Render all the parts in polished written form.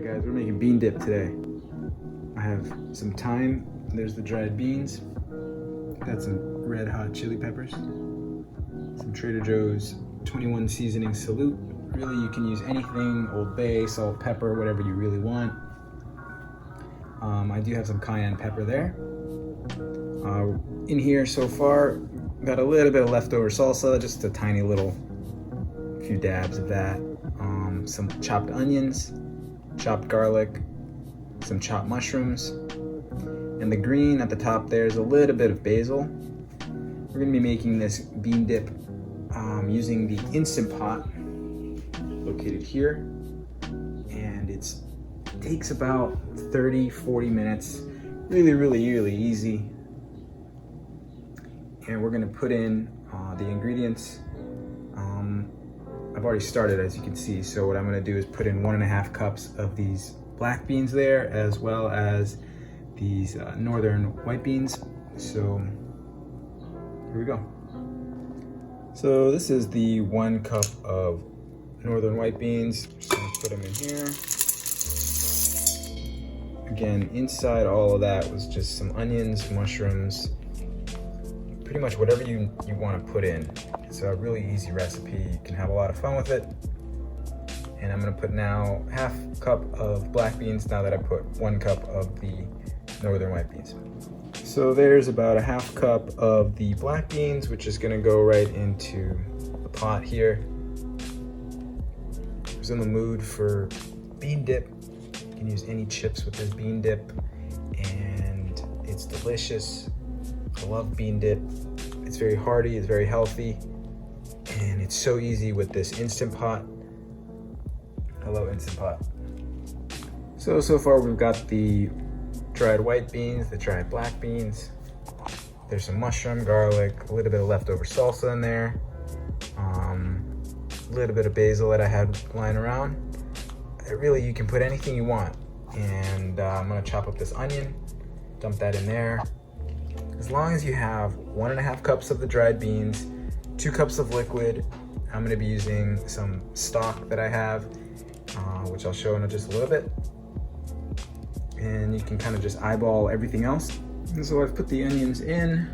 Alright guys, we're making bean dip today. I have some thyme, there's the dried beans. Got some red hot chili peppers. Some Trader Joe's 21 seasoning salute. Really, you can use anything, Old Bay, salt, pepper, whatever you really want. I do have some cayenne pepper there. In here so far, got a little bit of leftover salsa, just a tiny little few dabs of that. Some chopped onions, chopped garlic, some chopped mushrooms, and the green at the top there's a little bit of basil. We're gonna be making this bean dip using the Instant Pot located here, and it takes about 30-40 minutes. Really easy. And we're gonna put in the ingredients. I've already started, as you can see, so what I'm gonna do is put in 1.5 cups of these black beans there, as well as these northern white beans. So here we go. So this is the 1 cup of northern white beans. Just gonna put them in here. Again, inside all of that was just some onions, mushrooms, pretty much whatever you want to put in. It's a really easy recipe. You can have a lot of fun with it. And I'm gonna put now 1/2 cup of black beans now that I put 1 cup of the northern white beans. So there's about 1/2 cup of the black beans, which is gonna go right into the pot here. I was in the mood for bean dip. You can use any chips with this bean dip, and it's delicious. I love bean dip. It's very hearty, it's very healthy, and it's so easy with this Instant Pot. I love Instant Pot. So far we've got the dried white beans, the dried black beans. There's some mushroom, garlic, a little bit of leftover salsa in there. A little bit of basil that I had lying around. Really, you can put anything you want. And I'm gonna chop up this onion, dump that in there. As long as you have 1.5 cups of the dried beans, 2 cups of liquid. I'm gonna be using some stock that I have, which I'll show in just a little bit. And you can kind of just eyeball everything else. And so I've put the onions in.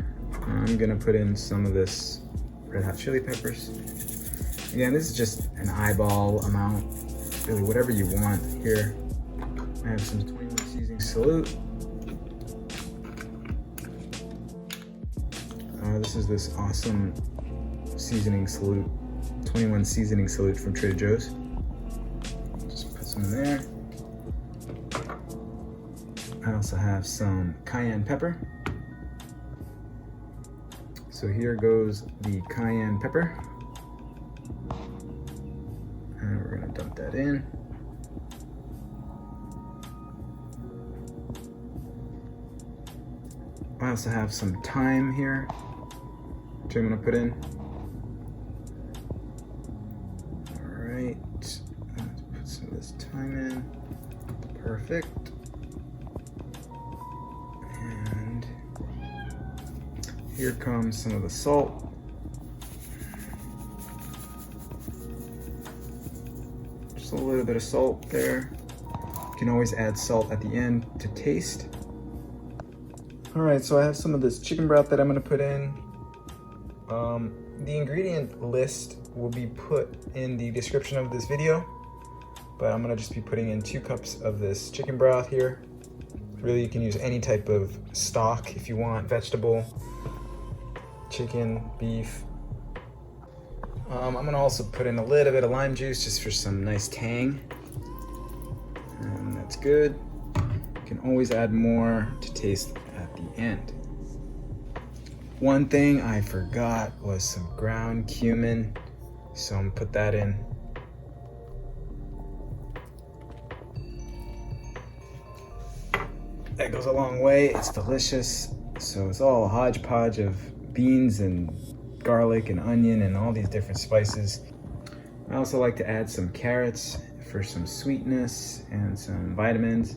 I'm gonna put in some of this red hot chili peppers. Again, this is just an eyeball amount, really whatever you want here. I have some 21 seasoning salute. This is this awesome seasoning salute, 21 seasoning salute from Trader Joe's. Just put some in there. I also have some cayenne pepper. So here goes the cayenne pepper. And we're gonna dump that in. I also have some thyme here, which I'm gonna put in. All right, let's put some of this thyme in. Perfect. And here comes some of the salt. Just a little bit of salt there. You can always add salt at the end to taste. All right, so I have some of this chicken broth that I'm gonna put in. The ingredient list will be put in the description of this video, but I'm gonna just be putting in 2 cups of this chicken broth here. Really, you can use any type of stock if you want, vegetable, chicken, beef. I'm gonna also put in a little bit of lime juice just for some nice tang, and that's good. You can always add more to taste at the end. One thing I forgot was some ground cumin, so I'm gonna put that in. That goes a long way, it's delicious. So it's all a hodgepodge of beans and garlic and onion and all these different spices. I also like to add some carrots for some sweetness and some vitamins.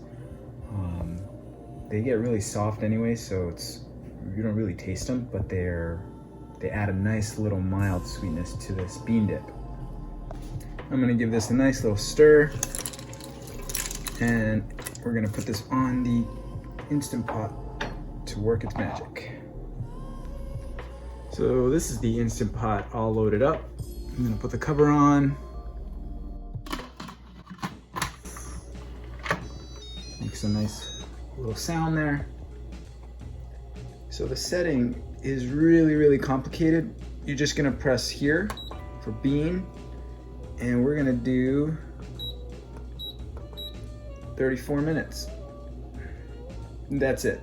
They get really soft anyway, so you don't really taste them, but they add a nice little mild sweetness to this bean dip. I'm gonna give this a nice little stir. And we're gonna put this on the Instant Pot to work its magic. So this is the Instant Pot all loaded up. I'm gonna put the cover on. Makes a nice little sound there. So the setting is really, really complicated. You're just gonna press here for bean, and we're gonna do 34 minutes. And that's it.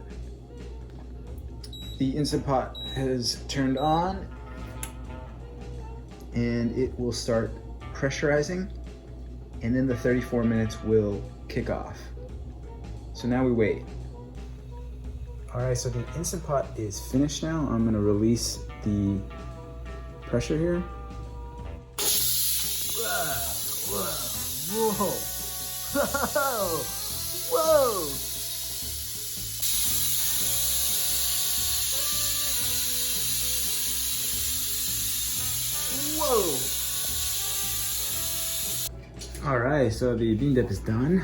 The Instant Pot has turned on and it will start pressurizing, and then the 34 minutes will kick off. So now we wait. All right, so the Instant Pot is finished now. I'm gonna release the pressure here. Whoa, whoa, whoa, whoa. Whoa! All right, so the bean dip is done.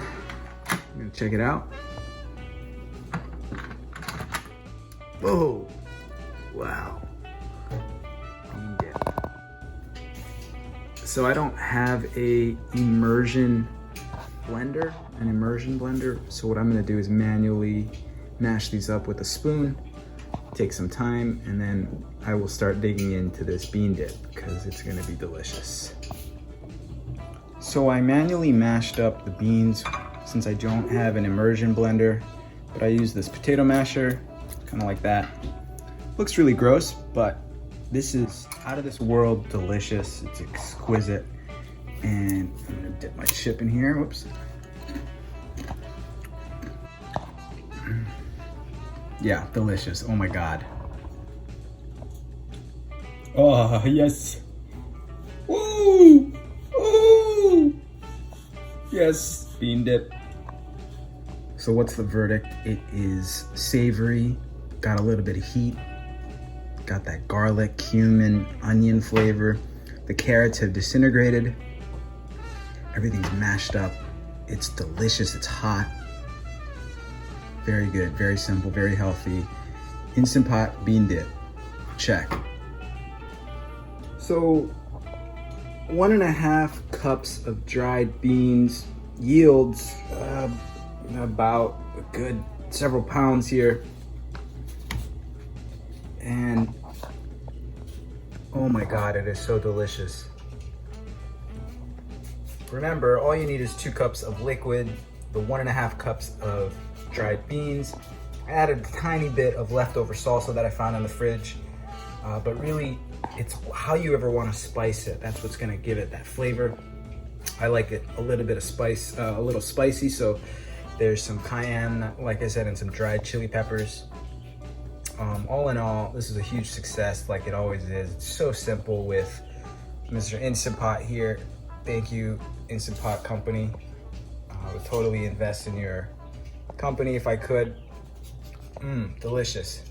I'm gonna check it out. Whoa! Wow. Bean dip. So I don't have an immersion blender. So what I'm gonna do is manually mash these up with a spoon. Take some time, and then I will start digging into this bean dip because it's gonna be delicious. So I manually mashed up the beans since I don't have an immersion blender, but I use this potato masher, kind of like that. Looks really gross, but this is out of this world delicious. It's exquisite. And I'm gonna dip my chip in here, whoops. Yeah, delicious. Oh my God. Oh, yes. Woo! Woo! Yes, bean dip. So what's the verdict? It is savory, got a little bit of heat, got that garlic, cumin, onion flavor. The carrots have disintegrated. Everything's mashed up. It's delicious, it's hot. Very good, very simple, very healthy. Instant Pot bean dip, check. So 1.5 cups of dried beans yields about a good several pounds here. And oh my God, it is so delicious. Remember, all you need is 2 cups of liquid, the 1.5 cups of dried beans. I added a tiny bit of leftover salsa that I found in the fridge, but really it's how you ever want to spice it. That's what's going to give it that flavor. I like it a little bit of spice, a little spicy, so there's some cayenne, like I said, and some dried chili peppers. All in all, this is a huge success, like it always is. It's so simple with Mr. Instant Pot here. Thank you, Instant Pot Company. I would totally invest in your company if I could. Delicious.